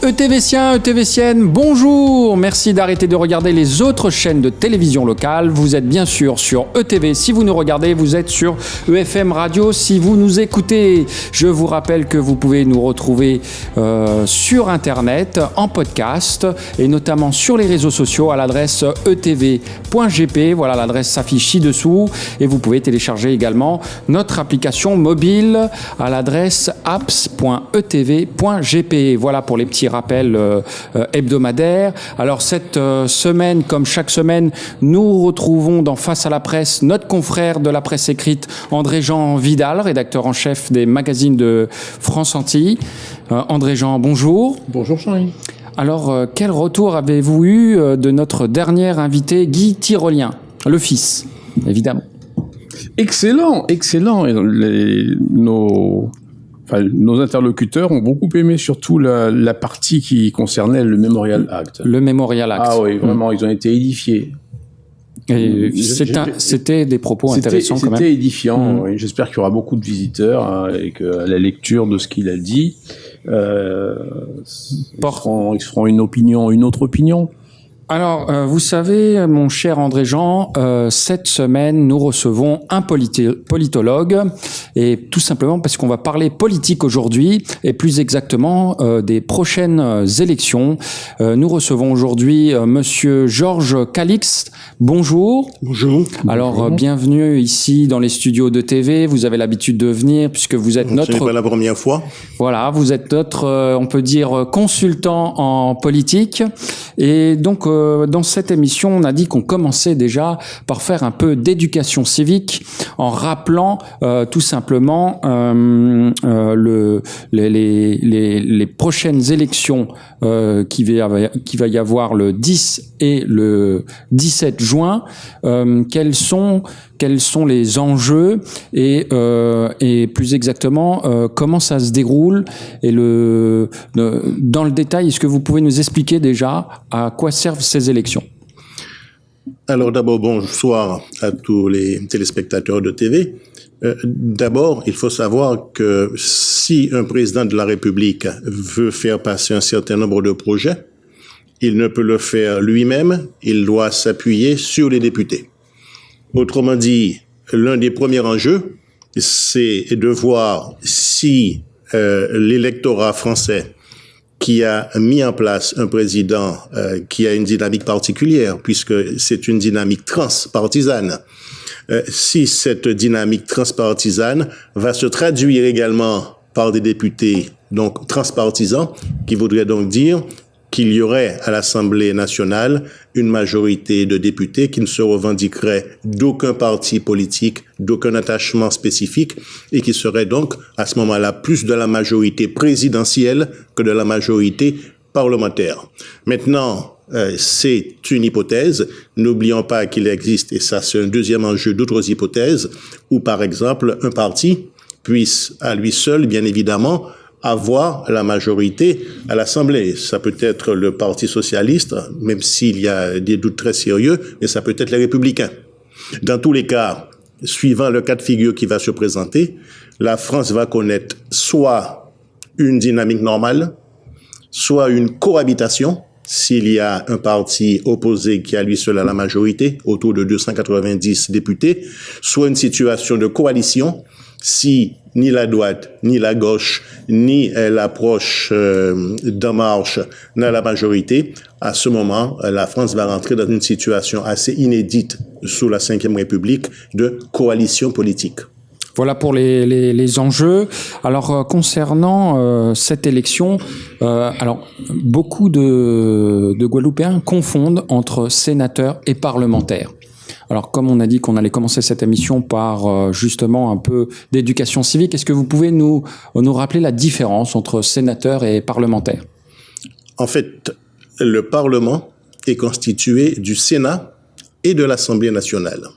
ETVciens, ETVciennes, bonjour. Merci d'arrêter de regarder les autres chaînes de télévision locale. Vous êtes bien sûr sur ETV. Si vous nous regardez, vous êtes sur EFM Radio. Si vous nous écoutez, je vous rappelle que vous pouvez nous retrouver sur Internet, en podcast et notamment sur les réseaux sociaux à l'adresse etv.gp. Voilà, l'adresse s'affiche ci-dessous et vous pouvez télécharger également notre application mobile à l'adresse apps.etv.gp. Voilà pour les petits rappels hebdomadaires. Alors cette semaine, comme chaque semaine, nous retrouvons dans Face à la presse notre confrère de la presse écrite André-Jean Vidal, rédacteur en chef des magazines de France Antilles. André-Jean, bonjour. Bonjour Jean-Yves. Alors, quel retour avez-vous eu de notre dernier invité, Guy Tyrolien, le fils, évidemment? Excellent. Nos interlocuteurs ont beaucoup aimé surtout la partie qui concernait le Memorial Act. Le Memorial Act. Ah oui, vraiment, ils ont été édifiés. Et c'était des propos intéressants quand même. C'était édifiant. Oui. J'espère qu'il y aura beaucoup de visiteurs et qu'à la lecture de ce qu'il a dit, ils feront une autre opinion. Alors, vous savez, mon cher André-Jean, cette semaine, nous recevons un politologue, et tout simplement parce qu'on va parler politique aujourd'hui, et plus exactement des prochaines élections. Nous recevons aujourd'hui Monsieur Georges Calixte. Bonjour. Bonjour. Alors, bienvenue ici dans les studios de TV. Vous avez l'habitude de venir puisque vous êtes notre... Ce n'est pas la première fois. Voilà, vous êtes notre, on peut dire, consultant en politique. Et donc, dans cette émission, on a dit qu'on commençait déjà par faire un peu d'éducation civique en rappelant tout simplement les prochaines élections qui va y avoir le 10 et le 17 juin. Quels sont les enjeux et plus exactement comment ça se déroule et dans le détail, est-ce que vous pouvez nous expliquer déjà à quoi servent ces élections? Alors d'abord, bonsoir à tous les téléspectateurs de TV. D'abord, il faut savoir que si un président de la République veut faire passer un certain nombre de projets, il ne peut le faire lui-même, il doit s'appuyer sur les députés. Autrement dit, l'un des premiers enjeux, c'est de voir si l'électorat français qui a mis en place un président qui a une dynamique particulière, puisque c'est une dynamique transpartisane, si cette dynamique transpartisane va se traduire également par des députés donc transpartisans, qui voudrait donc dire qu'il y aurait à l'Assemblée nationale une majorité de députés qui ne se revendiqueraient d'aucun parti politique, d'aucun attachement spécifique, et qui seraient donc à ce moment-là plus de la majorité présidentielle que de la majorité parlementaire. Maintenant, c'est une hypothèse. N'oublions pas qu'il existe, et ça c'est un deuxième enjeu, d'autres hypothèses, où par exemple un parti puisse à lui seul, bien évidemment, avoir la majorité à l'Assemblée. Ça peut être le Parti socialiste, même s'il y a des doutes très sérieux, mais ça peut être les Républicains. Dans tous les cas, suivant le cas de figure qui va se présenter, la France va connaître soit une dynamique normale, soit une cohabitation, s'il y a un parti opposé qui a lui seul à la majorité, autour de 290 députés, soit une situation de coalition, si ni la droite, ni la gauche, ni l'approche d'En Marche n'a la majorité, à ce moment, la France va rentrer dans une situation assez inédite sous la Ve République de coalition politique. Voilà pour les enjeux. Alors concernant cette élection, alors beaucoup de Guadeloupéens confondent entre sénateurs et parlementaires. Alors, comme on a dit qu'on allait commencer cette émission par justement un peu d'éducation civique, est-ce que vous pouvez nous rappeler la différence entre sénateur et parlementaire? En fait, le Parlement est constitué du Sénat et de l'Assemblée nationale.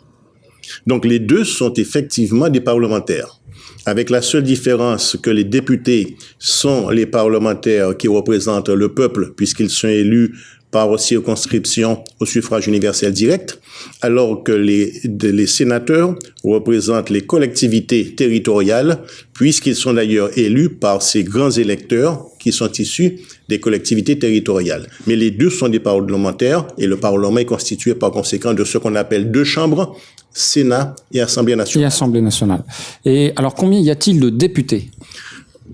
Donc, les deux sont effectivement des parlementaires, avec la seule différence que les députés sont les parlementaires qui représentent le peuple, puisqu'ils sont élus par circonscription au suffrage universel direct, alors que les sénateurs représentent les collectivités territoriales, puisqu'ils sont d'ailleurs élus par ces grands électeurs qui sont issus des collectivités territoriales. Mais les deux sont des parlementaires et le Parlement est constitué par conséquent de ce qu'on appelle deux chambres, Sénat et Assemblée nationale. Et Assemblée nationale. Et alors, combien y a-t-il de députés?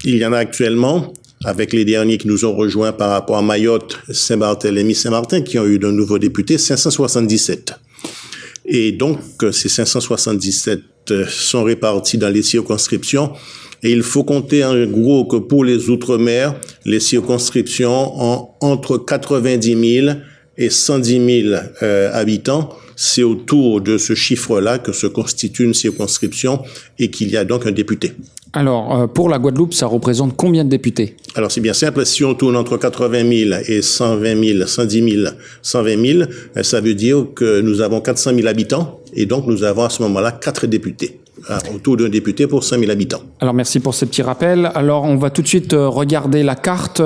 Il y en a actuellement, avec les derniers qui nous ont rejoints par rapport à Mayotte, Saint-Barthélemy, Saint-Martin, qui ont eu de nouveaux députés, 577. Et donc, ces 577 sont répartis dans les circonscriptions. Et il faut compter en gros que pour les Outre-mer, les circonscriptions ont entre 90 000 et 110 000 habitants. C'est autour de ce chiffre-là que se constitue une circonscription et qu'il y a donc un député. Alors, pour la Guadeloupe, ça représente combien de députés? Alors, c'est bien simple. Si on tourne entre 80 000 et 120 000, 110 000, 120 000, ça veut dire que nous avons 400 000 habitants et donc nous avons à ce moment-là 4 députés. Autour d'un député pour 5 000 habitants. Alors, merci pour ces petits rappels. Alors, on va tout de suite regarder la carte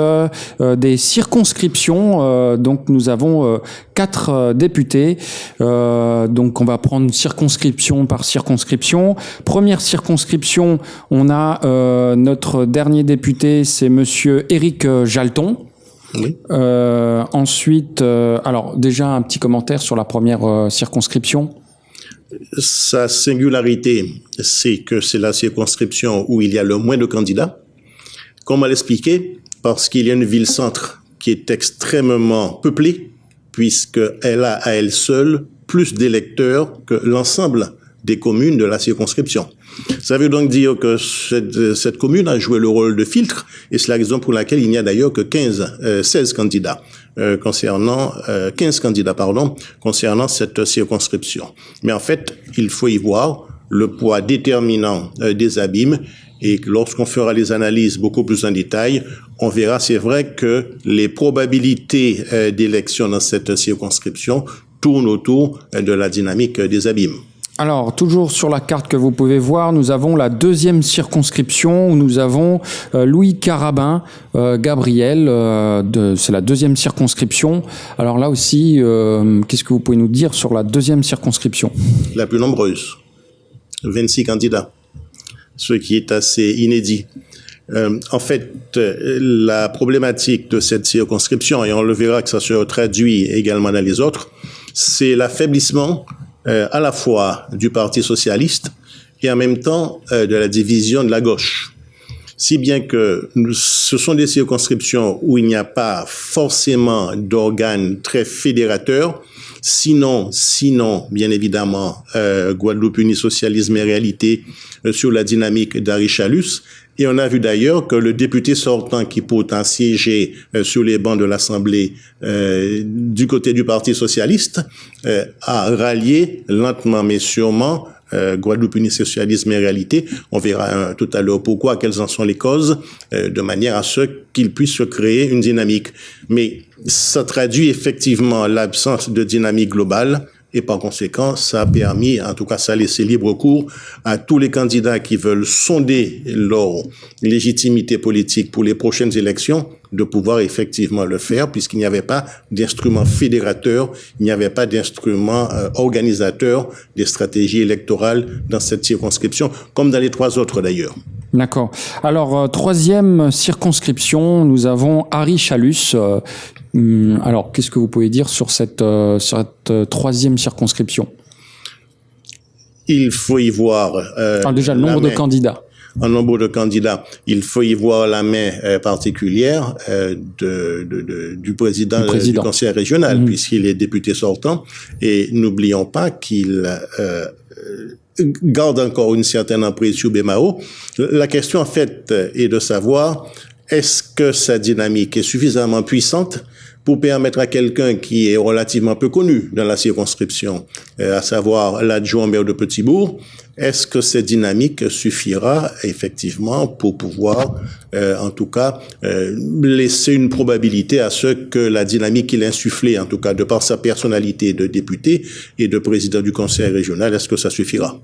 des circonscriptions. Donc, nous avons 4 députés. Donc, on va prendre circonscription par circonscription. Première circonscription, on a notre dernier député, c'est monsieur Éric Jalton. Oui. Ensuite, alors déjà un petit commentaire sur la première circonscription. Sa singularité, c'est que c'est la circonscription où il y a le moins de candidats. Comment l'expliquer? Parce qu'il y a une ville-centre qui est extrêmement peuplée, puisqu'elle a à elle seule plus d'électeurs que l'ensemble des communes de la circonscription. Ça veut donc dire que cette commune a joué le rôle de filtre, et c'est la raison pour laquelle il n'y a d'ailleurs que 16 candidats concernant cette circonscription. Mais en fait, il faut y voir le poids déterminant des abîmes, et lorsqu'on fera les analyses beaucoup plus en détail, on verra, c'est vrai que les probabilités d'élection dans cette circonscription tournent autour de la dynamique des abîmes. Alors, toujours sur la carte que vous pouvez voir, nous avons la deuxième circonscription où nous avons Louis Carabin, Gabriel, c'est la deuxième circonscription. Alors là aussi, qu'est-ce que vous pouvez nous dire sur la deuxième circonscription? La plus nombreuse, 26 candidats, ce qui est assez inédit. En fait, la problématique de cette circonscription, et on le verra que ça se traduit également dans les autres, c'est l'affaiblissement à la fois du Parti socialiste et en même temps de la division de la gauche. Si bien que ce sont des circonscriptions où il n'y a pas forcément d'organes très fédérateurs, sinon, bien évidemment, Guadeloupe Unie Socialisme et Réalité sur la dynamique d'Harry Chalus. Et on a vu d'ailleurs que le député sortant qui pourtant siégeait sur les bancs de l'Assemblée du côté du Parti socialiste a rallié lentement mais sûrement Guadeloupe Unie Socialisme et Réalité. On verra tout à l'heure pourquoi, quelles en sont les causes, de manière à ce qu'il puisse se créer une dynamique. Mais ça traduit effectivement l'absence de dynamique globale. Et par conséquent, ça a permis, en tout cas, ça a laissé libre cours à tous les candidats qui veulent sonder leur légitimité politique pour les prochaines élections de pouvoir effectivement le faire, puisqu'il n'y avait pas d'instrument fédérateur, il n'y avait pas d'instrument organisateur des stratégies électorales dans cette circonscription, comme dans les 3 autres d'ailleurs. D'accord. Alors, troisième circonscription, nous avons Harry Chalus. Alors, qu'est-ce que vous pouvez dire sur cette troisième circonscription? Il faut y voir... déjà, le nombre de candidats. En nombre de candidats, il faut y voir la main particulière du président du conseil régional, puisqu'il est député sortant. Et n'oublions pas qu'il garde encore une certaine emprise sur Bémao. La question, en fait, est de savoir, est-ce que sa dynamique est suffisamment puissante pour permettre à quelqu'un qui est relativement peu connu dans la circonscription, à savoir l'adjoint maire de Petit-Bourg, est-ce que cette dynamique suffira effectivement pour pouvoir, en tout cas, laisser une probabilité à ce que la dynamique qu'il a insufflée, en tout cas de par sa personnalité de député et de président du conseil régional, est-ce que ça suffira?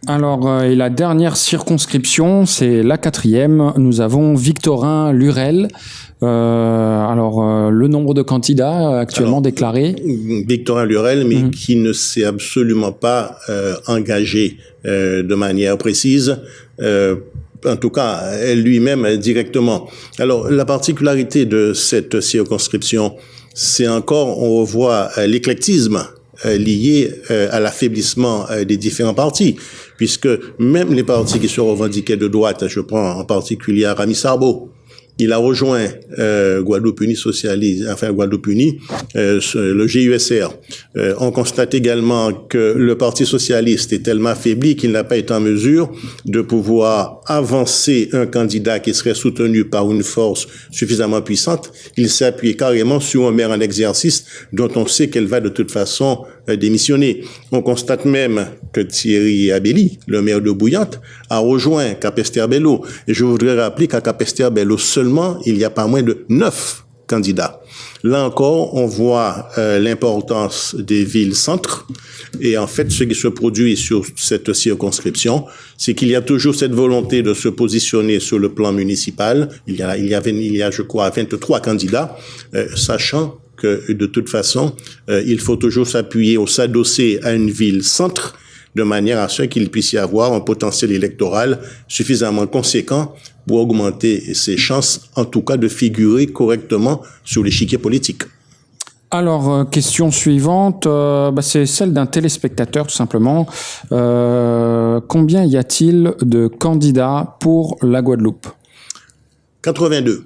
Alors, et la dernière circonscription, c'est la 4e. Nous avons Victorin Lurel. Le nombre de candidats actuellement déclarés. Victorin Lurel, mais qui ne s'est absolument pas engagé de manière précise. En tout cas, lui-même directement. Alors, la particularité de cette circonscription, c'est encore, on revoit l'éclectisme lié à l'affaiblissement des différents partis, puisque même les partis qui se revendiquaient de droite, je prends en particulier Aramis Sarbo, il a rejoint Guadeloupe Unie Socialiste, enfin Guadeloupe Unie, le GUSR. On constate également que le Parti Socialiste est tellement affaibli qu'il n'a pas été en mesure de pouvoir avancer un candidat qui serait soutenu par une force suffisamment puissante. Il s'est appuyé carrément sur un maire en exercice dont on sait qu'elle va de toute façon démissionner. On constate même que Thierry Abelli, le maire de Bouillante, a rejoint Capesterre-Belle-Eau. Et je voudrais rappeler qu'à Capesterre-Belle-Eau seulement, il y a pas moins de 9 candidats. Là encore, on voit l'importance des villes-centres. Et en fait, ce qui se produit sur cette circonscription, c'est qu'il y a toujours cette volonté de se positionner sur le plan municipal. Il y a, je crois, 23 candidats, sachant que de toute façon, il faut toujours s'appuyer ou s'adosser à une ville-centre de manière à ce qu'il puisse y avoir un potentiel électoral suffisamment conséquent pour augmenter ses chances, en tout cas de figurer correctement sur l'échiquier politique. Alors, question suivante, c'est celle d'un téléspectateur tout simplement. Combien y a-t-il de candidats pour la Guadeloupe ? 82.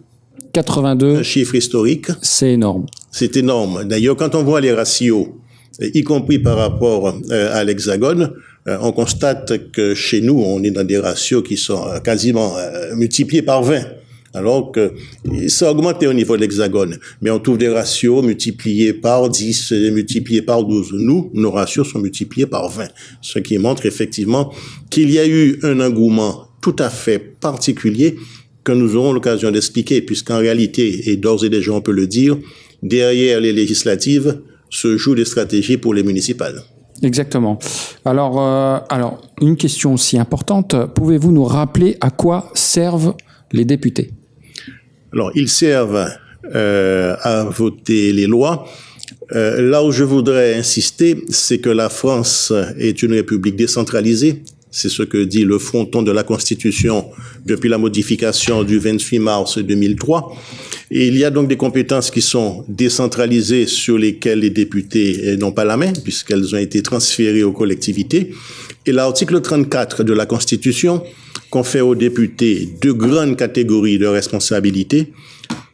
82. Un chiffre historique. C'est énorme. C'est énorme. D'ailleurs, quand on voit les ratios, y compris par rapport à l'Hexagone, on constate que chez nous, on est dans des ratios qui sont quasiment multipliés par 20. Alors que ça a augmenté au niveau de l'Hexagone. Mais on trouve des ratios multipliés par 10, multipliés par 12. Nous, nos ratios sont multipliés par 20. Ce qui montre effectivement qu'il y a eu un engouement tout à fait particulier que nous aurons l'occasion d'expliquer, puisqu'en réalité, et d'ores et déjà on peut le dire, derrière les législatives se jouent des stratégies pour les municipales. Exactement. Alors, une question aussi importante, pouvez-vous nous rappeler à quoi servent les députés ? Alors, ils servent à voter les lois. Là où je voudrais insister, c'est que la France est une république décentralisée. C'est ce que dit le fronton de la Constitution depuis la modification du 28 mars 2003. Et il y a donc des compétences qui sont décentralisées sur lesquelles les députés n'ont pas la main, puisqu'elles ont été transférées aux collectivités. Et l'article 34 de la Constitution confère aux députés deux grandes catégories de responsabilités.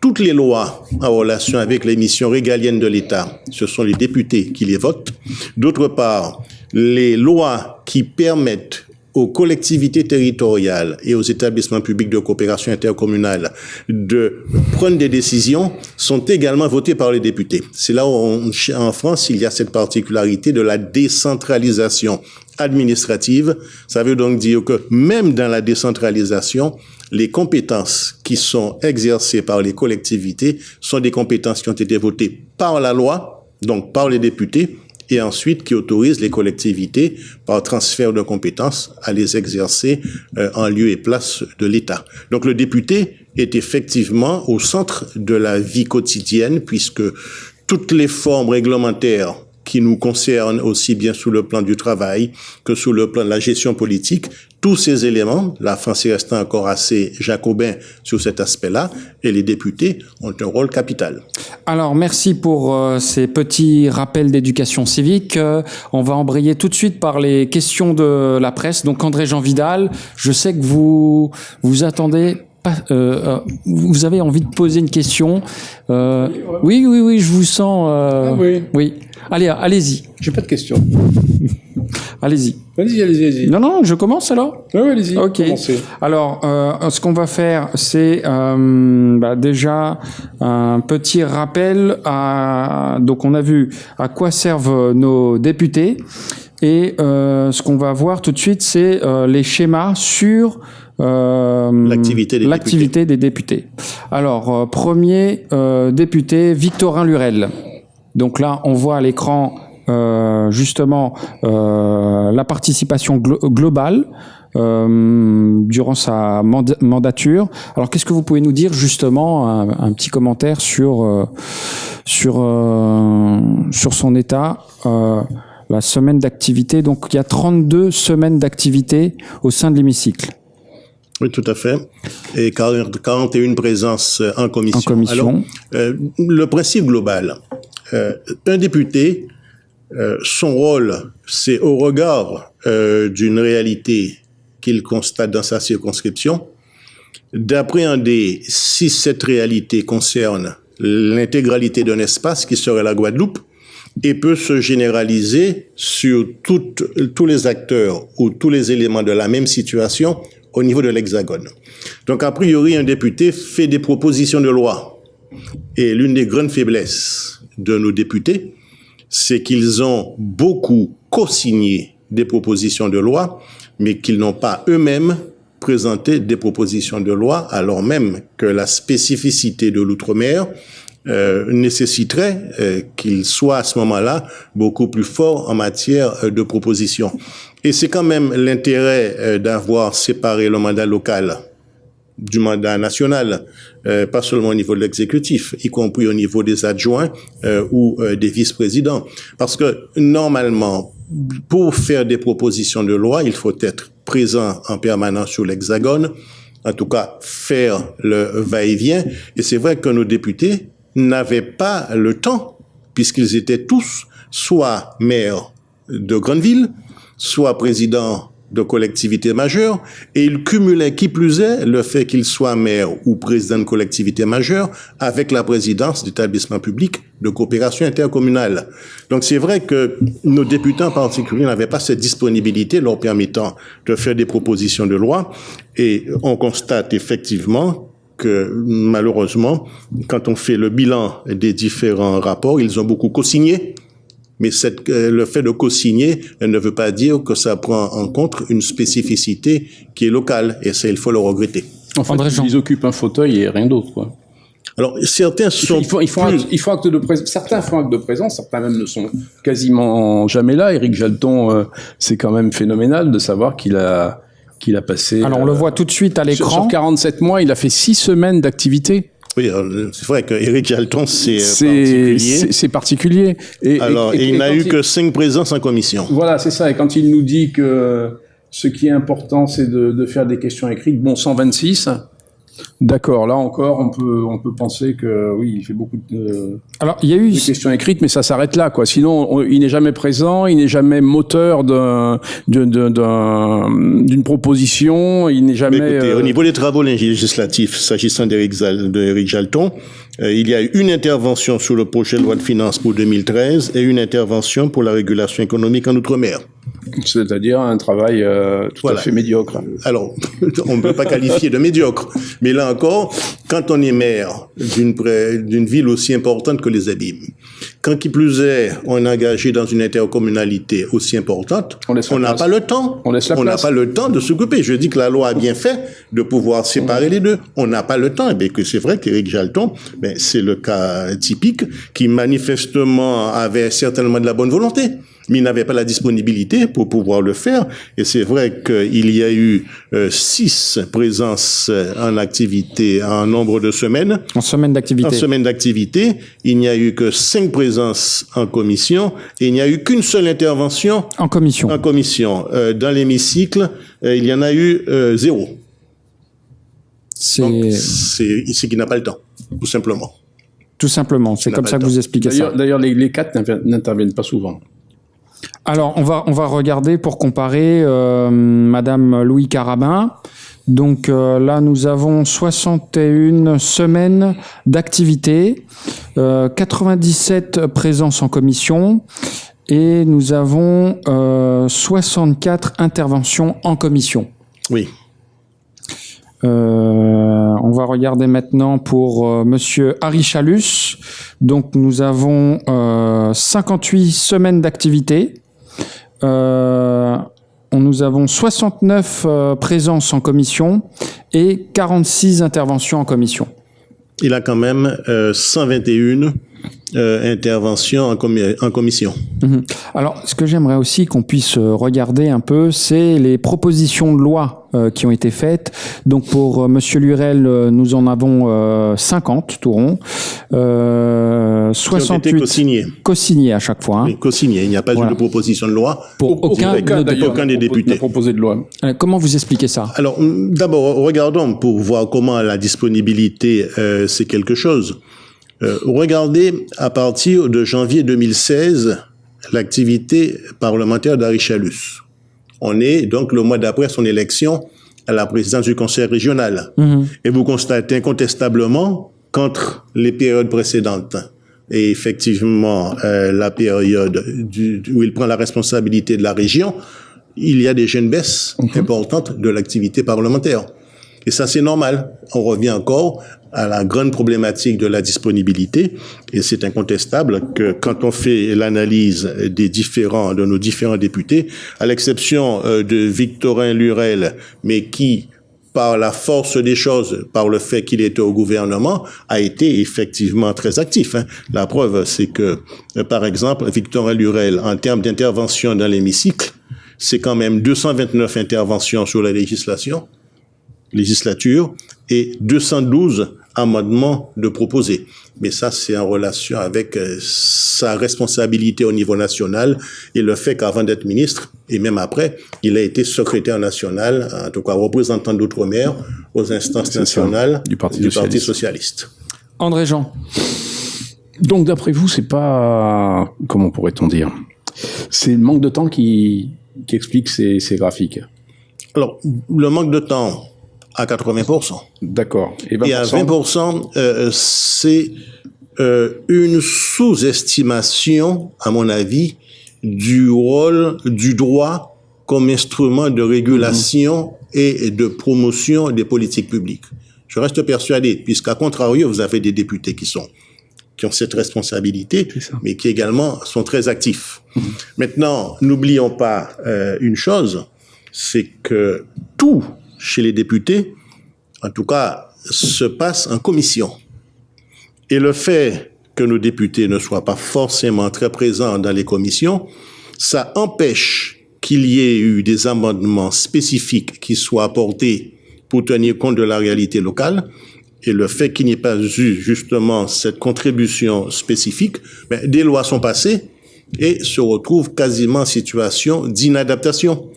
Toutes les lois en relation avec les missions régaliennes de l'État, ce sont les députés qui les votent. D'autre part, les lois qui permettent aux collectivités territoriales et aux établissements publics de coopération intercommunale de prendre des décisions sont également votées par les députés. C'est là où en France, il y a cette particularité de la décentralisation administrative. Ça veut donc dire que même dans la décentralisation, les compétences qui sont exercées par les collectivités sont des compétences qui ont été votées par la loi, donc par les députés, et ensuite qui autorise les collectivités, par transfert de compétences, à les exercer en lieu et place de l'État. Donc le député est effectivement au centre de la vie quotidienne, puisque toutes les formes réglementaires qui nous concernent aussi bien sous le plan du travail que sous le plan de la gestion politique, tous ces éléments, la France est restée encore assez jacobin sur cet aspect-là, et les députés ont un rôle capital. Alors, merci pour ces petits rappels d'éducation civique. On va embrayer tout de suite par les questions de la presse. Donc, André-Jean Vidal, je sais que vous attendez... vous avez envie de poser une question. Oui, je vous sens... oui. Allez-y. J'ai pas de questions. Allez-y. Allez-y. Non, je commence alors ? Oui, allez-y. Ok. Commencez. Alors, ce qu'on va faire, c'est déjà un petit rappel donc on a vu à quoi servent nos députés, et ce qu'on va voir tout de suite, c'est les schémas sur l'activité des députés. Alors, premier député, Victorin Lurel. Donc là, on voit à l'écran justement la participation globale. durant sa mandature. Alors, qu'est-ce que vous pouvez nous dire justement, un petit commentaire sur son état, la semaine d'activité. Donc, il y a 32 semaines d'activité au sein de l'hémicycle. Oui, tout à fait. Et 41 présences en commission. Alors, le principe global, un député, son rôle, c'est au regard d'une réalité qu'il constate dans sa circonscription, d'appréhender si cette réalité concerne l'intégralité d'un espace qui serait la Guadeloupe et peut se généraliser sur tous les acteurs ou tous les éléments de la même situation au niveau de l'Hexagone. Donc, a priori, un député fait des propositions de loi. Et l'une des grandes faiblesses de nos députés, c'est qu'ils ont beaucoup co-signé des propositions de loi, mais qu'ils n'ont pas eux-mêmes présenté des propositions de loi, alors même que la spécificité de l'outre-mer nécessiterait qu'il soit à ce moment-là beaucoup plus fort en matière de propositions. Et c'est quand même l'intérêt d'avoir séparé le mandat local du mandat national, pas seulement au niveau de l'exécutif, y compris au niveau des adjoints ou des vice-présidents. Parce que normalement, pour faire des propositions de loi, il faut être présent en permanence sur l'Hexagone, en tout cas faire le va-et-vient. Et c'est vrai que nos députés n'avaient pas le temps, puisqu'ils étaient tous soit maires de grandes villes, soit présidents de collectivités majeures, et ils cumulaient, qui plus est, le fait qu'ils soient maires ou présidents de collectivités majeures avec la présidence d'établissements publics de coopération intercommunale. Donc c'est vrai que nos députés en particulier n'avaient pas cette disponibilité leur permettant de faire des propositions de loi, et on constate effectivement que malheureusement, quand on fait le bilan des différents rapports, ils ont beaucoup co-signé. Mais le fait de co-signer ne veut pas dire que ça prend en compte une spécificité qui est locale. Et ça, il faut le regretter. En fait, ils occupent un fauteuil et rien d'autre, quoi. Alors, certains sont certains font acte de présence, certains même ne sont quasiment jamais là. Éric Jalton, c'est quand même phénoménal de savoir qu'il a passé... Alors, on le voit tout de suite à l'écran. Sur 47 mois, il a fait 6 semaines d'activité. Oui, c'est vrai que Éric Jalton, c'est particulier. C'est particulier. Et il n'a eu que 5 présences en commission. Voilà, c'est ça. Et quand il nous dit que ce qui est important, c'est de faire des questions écrites, bon, 126... D'accord, là encore, on peut penser que oui, il fait beaucoup de questions écrites, mais ça s'arrête là, quoi. Sinon, il n'est jamais présent, il n'est jamais moteur d'une proposition, il n'est jamais. Mais écoutez, au niveau des travaux législatifs, s'agissant d'Éric Jalton, il y a eu une intervention sur le projet de loi de finances pour 2013 et une intervention pour la régulation économique en Outre-mer. C'est-à-dire un travail tout à fait médiocre. Alors, on ne peut pas qualifier de médiocre. Mais là encore, quand on est maire d'une ville aussi importante que les Abîmes, quand qui plus est, on est engagé dans une intercommunalité aussi importante, on n'a pas le temps. On n'a pas le temps de s'occuper. Je dis que la loi a bien fait de pouvoir séparer les deux. On n'a pas le temps. Et bien que c'est vrai qu'Éric Jalton, c'est le cas typique qui manifestement avait certainement de la bonne volonté, mais il n'avait pas la disponibilité pour pouvoir le faire. Et c'est vrai qu'il y a eu 6 présences en activité en nombre de semaines. En semaine d'activité. En semaine d'activité. Il n'y a eu que 5 présences en commission et il n'y a eu qu'une seule intervention. En commission. En commission. Dans l'hémicycle, il y en a eu 0. Donc, c'est qu'il n'a pas le temps, tout simplement. Tout simplement. C'est comme ça que vous expliquez ça. D'ailleurs, les 4 n'interviennent pas souvent. Alors, on va regarder pour comparer Madame Louis Carabin. Donc là, nous avons 61 semaines d'activité, 97 présences en commission et nous avons 64 interventions en commission. Oui. On va regarder maintenant pour Monsieur Harry Chalus. Donc nous avons 58 semaines d'activité. Nous avons 69 présences en commission et 46 interventions en commission. Il a quand même 121 intervention en commission. Alors, ce que j'aimerais aussi qu'on puisse regarder un peu, c'est les propositions de loi qui ont été faites. Donc, pour Monsieur Lurel, nous en avons 50, tout rond. 68 co-signés à chaque fois. Hein. Oui, co-signés. Il n'y a pas eu de proposition de loi pour aucun des députés. Proposé de loi. Comment vous expliquez ça? Alors, d'abord, regardons pour voir comment la disponibilité, c'est quelque chose. Regardez, à partir de janvier 2016, l'activité parlementaire d'Henri Chalus. On est donc le mois d'après son élection à la présidence du conseil régional. Et vous constatez incontestablement qu'entre les périodes précédentes et effectivement la période où il prend la responsabilité de la région, il y a déjà une baisse importante de l'activité parlementaire. Et ça, c'est normal. On revient encore à la grande problématique de la disponibilité. Et c'est incontestable que quand on fait l'analyse de nos différents députés, à l'exception de Victorin Lurel, mais qui, par la force des choses, par le fait qu'il était au gouvernement, a été effectivement très actif. Hein. La preuve, c'est que, par exemple, Victorin Lurel, en termes d'intervention dans l'hémicycle, c'est quand même 229 interventions sur la législature et 212 amendements de proposés. Mais ça, c'est en relation avec sa responsabilité au niveau national et le fait qu'avant d'être ministre, et même après, il a été secrétaire national, en tout cas représentant d'outre-mer aux instances nationales du Parti socialiste. André Jean. Donc, d'après vous, c'est pas... Comment pourrait-on dire? C'est le manque de temps qui explique ces graphiques. Alors, le manque de temps... à 80%. D'accord. Et à 20%, c'est une sous-estimation, à mon avis, du rôle du droit comme instrument de régulation et de promotion des politiques publiques. Je reste persuadé, puisqu'à contrario, vous avez des députés qui ont cette responsabilité, mais qui également sont très actifs. Maintenant, n'oublions pas une chose, c'est que tout chez les députés, en tout cas, se passe en commission. Et le fait que nos députés ne soient pas forcément très présents dans les commissions, ça empêche qu'il y ait eu des amendements spécifiques qui soient apportés pour tenir compte de la réalité locale. Et le fait qu'il n'y ait pas eu justement cette contribution spécifique, des lois sont passées et se retrouvent quasiment en situation d'inadaptation.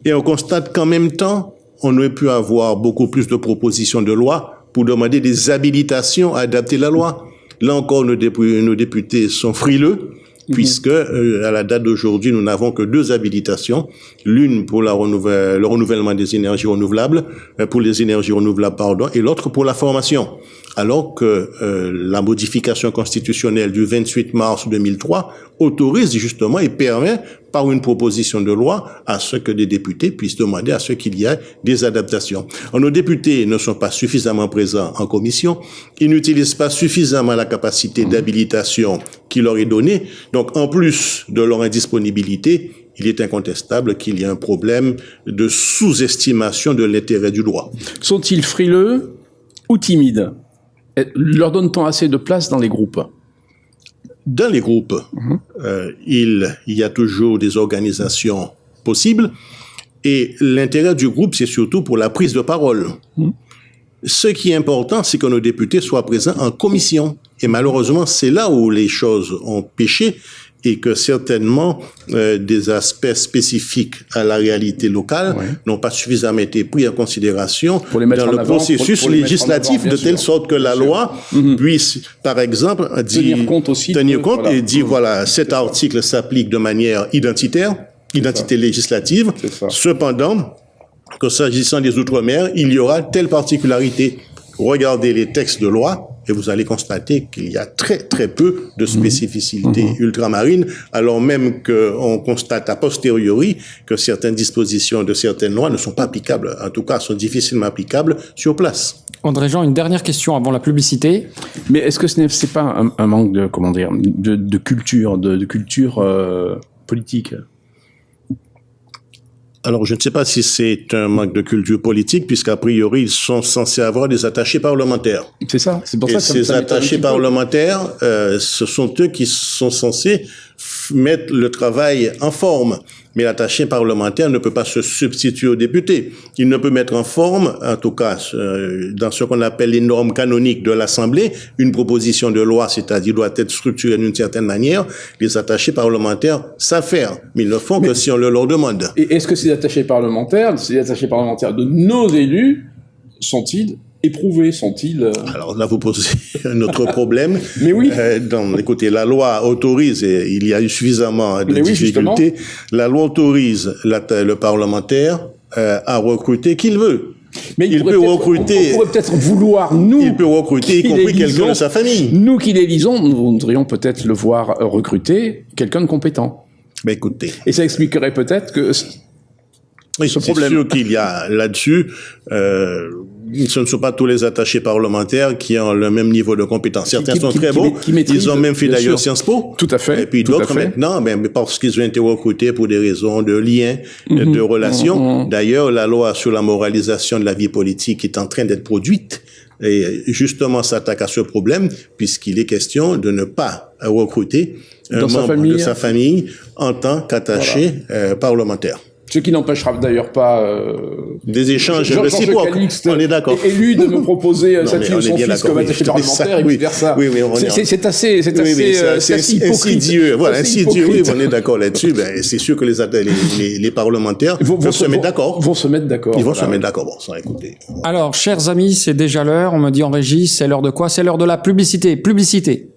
Et on constate qu'en même temps, on aurait pu avoir beaucoup plus de propositions de loi pour demander des habilitations à adapter la loi. Là encore, nos députés sont frileux, puisque à la date d'aujourd'hui, nous n'avons que 2 habilitations. L'une pour le renouvellement des énergies renouvelables, et l'autre pour la formation. Alors que la modification constitutionnelle du 28 mars 2003 autorise justement et permet, par une proposition de loi, à ce que des députés puissent demander à ce qu'il y ait des adaptations. Alors, nos députés ne sont pas suffisamment présents en commission, ils n'utilisent pas suffisamment la capacité d'habilitation qui leur est donnée. Donc, en plus de leur indisponibilité, il est incontestable qu'il y a un problème de sous-estimation de l'intérêt du droit. Sont-ils frileux ou timides? Leur donne-t-on assez de place dans les groupes? Dans les groupes, il y a toujours des organisations possibles et l'intérêt du groupe, c'est surtout pour la prise de parole. Ce qui est important, c'est que nos députés soient présents en commission. Et malheureusement, c'est là où les choses ont péché et que certainement des aspects spécifiques à la réalité locale n'ont pas suffisamment été pris en considération dans le processus législatif, de telle sorte que la loi puisse, par exemple, tenir compte et dire, voilà, cet article s'applique de manière identité législative. Cependant, que s'agissant des Outre-mer, il y aura telle particularité. Regardez les textes de loi et vous allez constater qu'il y a très très peu de spécificités ultramarines, alors même qu'on constate a posteriori que certaines dispositions de certaines lois ne sont pas applicables, en tout cas sont difficilement applicables sur place. André Jean, une dernière question avant la publicité. Mais est-ce que c'est pas un manque de, comment dire, de culture, de culture politique? Alors, je ne sais pas si c'est un manque de culture politique, puisqu'a priori, ils sont censés avoir des attachés parlementaires. C'est ça, c'est pour ça que ces attachés parlementaires, ce sont eux qui sont censés mettre le travail en forme. Mais l'attaché parlementaire ne peut pas se substituer au député. Il ne peut mettre en forme, en tout cas, dans ce qu'on appelle les normes canoniques de l'Assemblée, une proposition de loi, c'est-à-dire doit être structurée d'une certaine manière. Les attachés parlementaires savent faire, mais ils ne font que si on le leur demande. Et est-ce que ces attachés parlementaires de nos élus, sont-ils éprouvés, sont-ils... Alors là, vous posez un autre problème. Mais oui. Écoutez, la loi autorise, et il y a eu suffisamment de difficultés, la loi autorise le parlementaire à recruter qui il veut. Mais il peut recruter... On pourrait peut-être vouloir, nous... Il peut recruter, y compris quelqu'un de sa famille. Nous qui l'élisons, nous voudrions peut-être le voir recruter quelqu'un de compétent. Mais écoutez... Et ça expliquerait peut-être que... Oui, c'est sûr qu'il y a là-dessus, ce ne sont pas tous les attachés parlementaires qui ont le même niveau de compétence. Certains sont très bons, ils ont même fait d'ailleurs Sciences Po. Tout à fait. Et puis d'autres maintenant, mais parce qu'ils ont été recrutés pour des raisons de lien, de relations. D'ailleurs, la loi sur la moralisation de la vie politique est en train d'être produite. Et justement s'attaque à ce problème, puisqu'il est question de ne pas recruter un membre de sa famille en tant qu'attaché parlementaire. Ce qui n'empêchera d'ailleurs pas des échanges réciproques. On est d'accord. Élu de me proposer sa fille ou son fils comme attaché parlementaire et vice-versa. Oui, c'est assez insidieux. Voilà, insidieux. Oui, on est d'accord là-dessus. Ben, c'est sûr que les parlementaires vont se mettre d'accord. Ils vont se mettre d'accord. Bon, sans écouter. Alors, chers amis, c'est déjà l'heure. On me dit en régie, c'est l'heure de quoi? C'est l'heure de la publicité. Publicité.